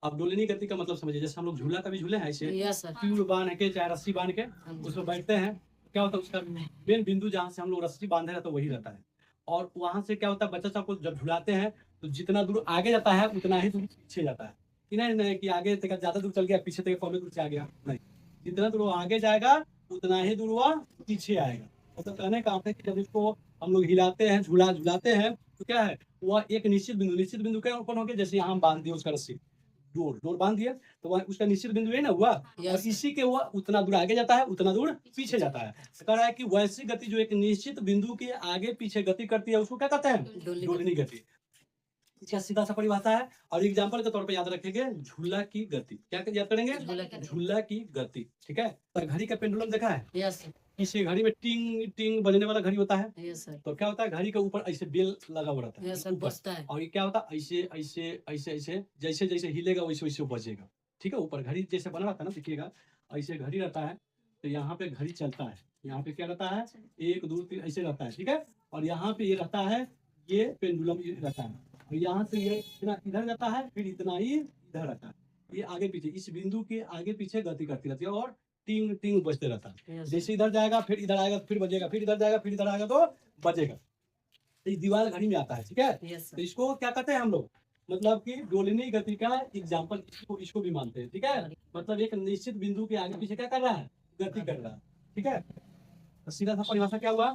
अब डोलनी गति का मतलब समझिए, जैसे हम लोग झूला कभी झूले हैं ऐसे यस सर। ट्यूब बांध के चाहे रस्सी बांध के हाँ जी। उसमें बैठते हैं, क्या होता है उसका मेन बिंदु जहाँ से हम लोग रस्सी बांधे रहते हैं वही रहता है। और वहां से क्या होता है, बच्चा सबको जब झुलाते हैं तो जितना दूर आगे जाता है उतना ही दूर पीछे जाता है। कि नहीं कि आगे तक ज्यादा दूर चल गया पीछे तक कम दूर से आ गया, नहीं, जितना दूर वो आगे जाएगा उतना ही दूर वह पीछे आएगा। मतलब कहने का अर्थ है कि जब इसको हम लोग हिलाते हैं झुलाते हैं तो क्या है, वह एक निश्चित बिंदु के ऊपर हो गया, जैसे यहाँ हम बांध दिए उसका रस्सी, डोर बांध दिया तो वह उसका निश्चित बिंदु है ना हुआ, और इसी के वह उतना दूर आगे जाता है उतना दूर पीछे जाता है। तो कह रहा है कि वैसी गति जो एक निश्चित बिंदु के आगे पीछे गति करती है उसको क्या कहते हैं, डोलनी गति। इसका सीधा सा परिभाषा है। और एग्जाम्पल के तौर पे याद रखेंगे झूला की गति, क्या याद करेंगे, झूला की गति। ठीक है, तो घड़ी का पेंडुलम देखा है, यस सर। इसी घड़ी में टिंग टिंग बजने वाला घड़ी होता है। Yes sir. तो क्या होता है, घड़ी के ऊपर ऐसे बेल लगा हुआ रहता है, यस सर, बजता है। और ये क्या होता है, ऐसे ऐसे ऐसे ऐसे जैसे जैसे हिलेगा वैसे वैसे बजेगा। ठीक है, ऊपर घड़ी जैसे बना रहता है ना, देखिएगा ऐसे घड़ी रहता है, तो यहाँ पे घड़ी चलता है, यहाँ पे क्या रहता है, 1 2 3 ऐसे रहता है। ठीक है, और यहाँ पे ये रहता है, ये पेंडुलम ये रहता है, और यहाँ से ये इतना इधर जाता है, फिर इतना ही इधर रहता है, ये आगे पीछे इस बिंदु के आगे पीछे गति करती रहती है और टिंग टिंग बजते रहता है। जैसे इधर जाएगा फिर इधर आएगा फिर बजेगा, फिर इधर जाएगा फिर इधर आएगा तो बजेगा। तो ये दीवार घड़ी में आता है। ठीक है, तो इसको क्या कहते हैं हम लोग, मतलब कि डोलनी गति का एग्जाम्पल इसको भी मानते हैं। ठीक है, मतलब एक निश्चित बिंदु के आगे पीछे क्या कर रहा है, गति कर रहा है। ठीक है, तो सीधा सा परिभाषा क्या हुआ,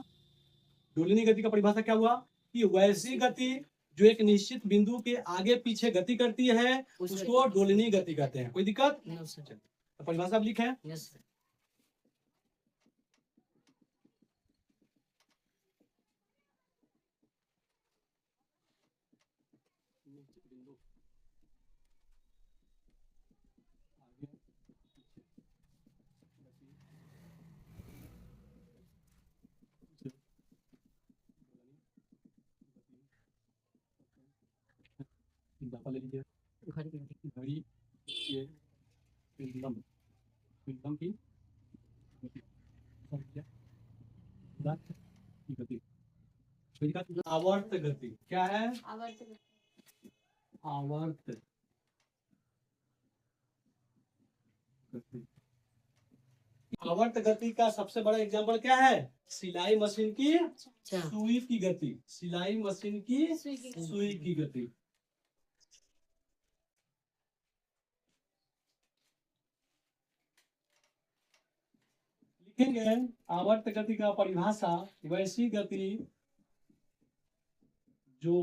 डोलनी गति का परिभाषा क्या हुआ कि वैसी गति जो एक निश्चित बिंदु के आगे पीछे गति करती है उसको डोलनी गति कहते हैं। कोई दिक्कत, तो परिभाषा अब लिखे। एग्जाम्पल ले लीजिए, घड़ी ये पेंडुलम पेंडुलम की गति, आवर्त गति क्या है, आवर्त गति। आवर्त गति का सबसे बड़ा एग्जाम्पल क्या है, सिलाई मशीन की सुई की गति, सिलाई मशीन की सुई की गति। लिखेंगे आवर्त गति का परिभाषा, वैसी गति जो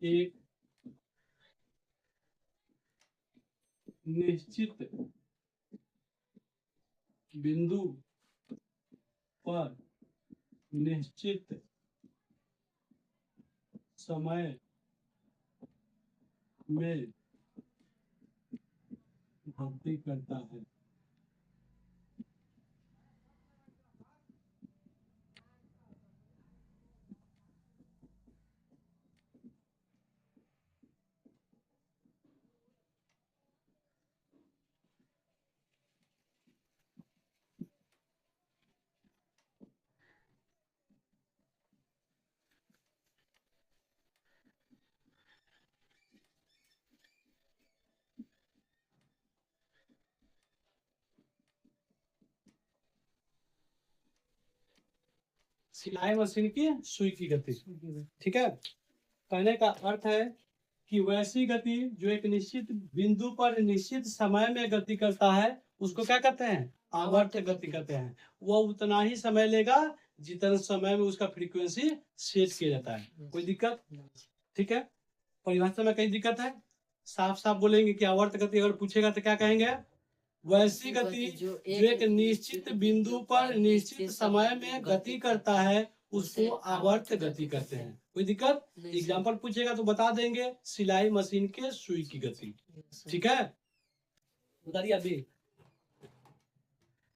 एक निश्चित बिंदु पर निश्चित समय में गति करता है। सिलाई मशीन की सुई की गति। ठीक है, कहने का अर्थ है कि वैसी गति जो एक निश्चित बिंदु पर निश्चित समय में गति करता है उसको क्या कहते हैं, आवर्त गति कहते हैं। वह उतना ही समय लेगा जितना समय में उसका फ्रीक्वेंसी सेट किया जाता है। कोई दिक्कत, ठीक है, परिभाषा में कई दिक्कत है, साफ साफ बोलेंगे कि आवर्त गति अगर पूछेगा तो क्या कहेंगे, वैसी गति जो एक निश्चित बिंदु पर निश्चित समय में गति करता है उसको आवर्त गति कहते हैं। कोई दिक्कत, एग्जाम्पल पूछेगा तो बता देंगे, सिलाई मशीन के सुई की गति। ठीक है, बता दिया अभी।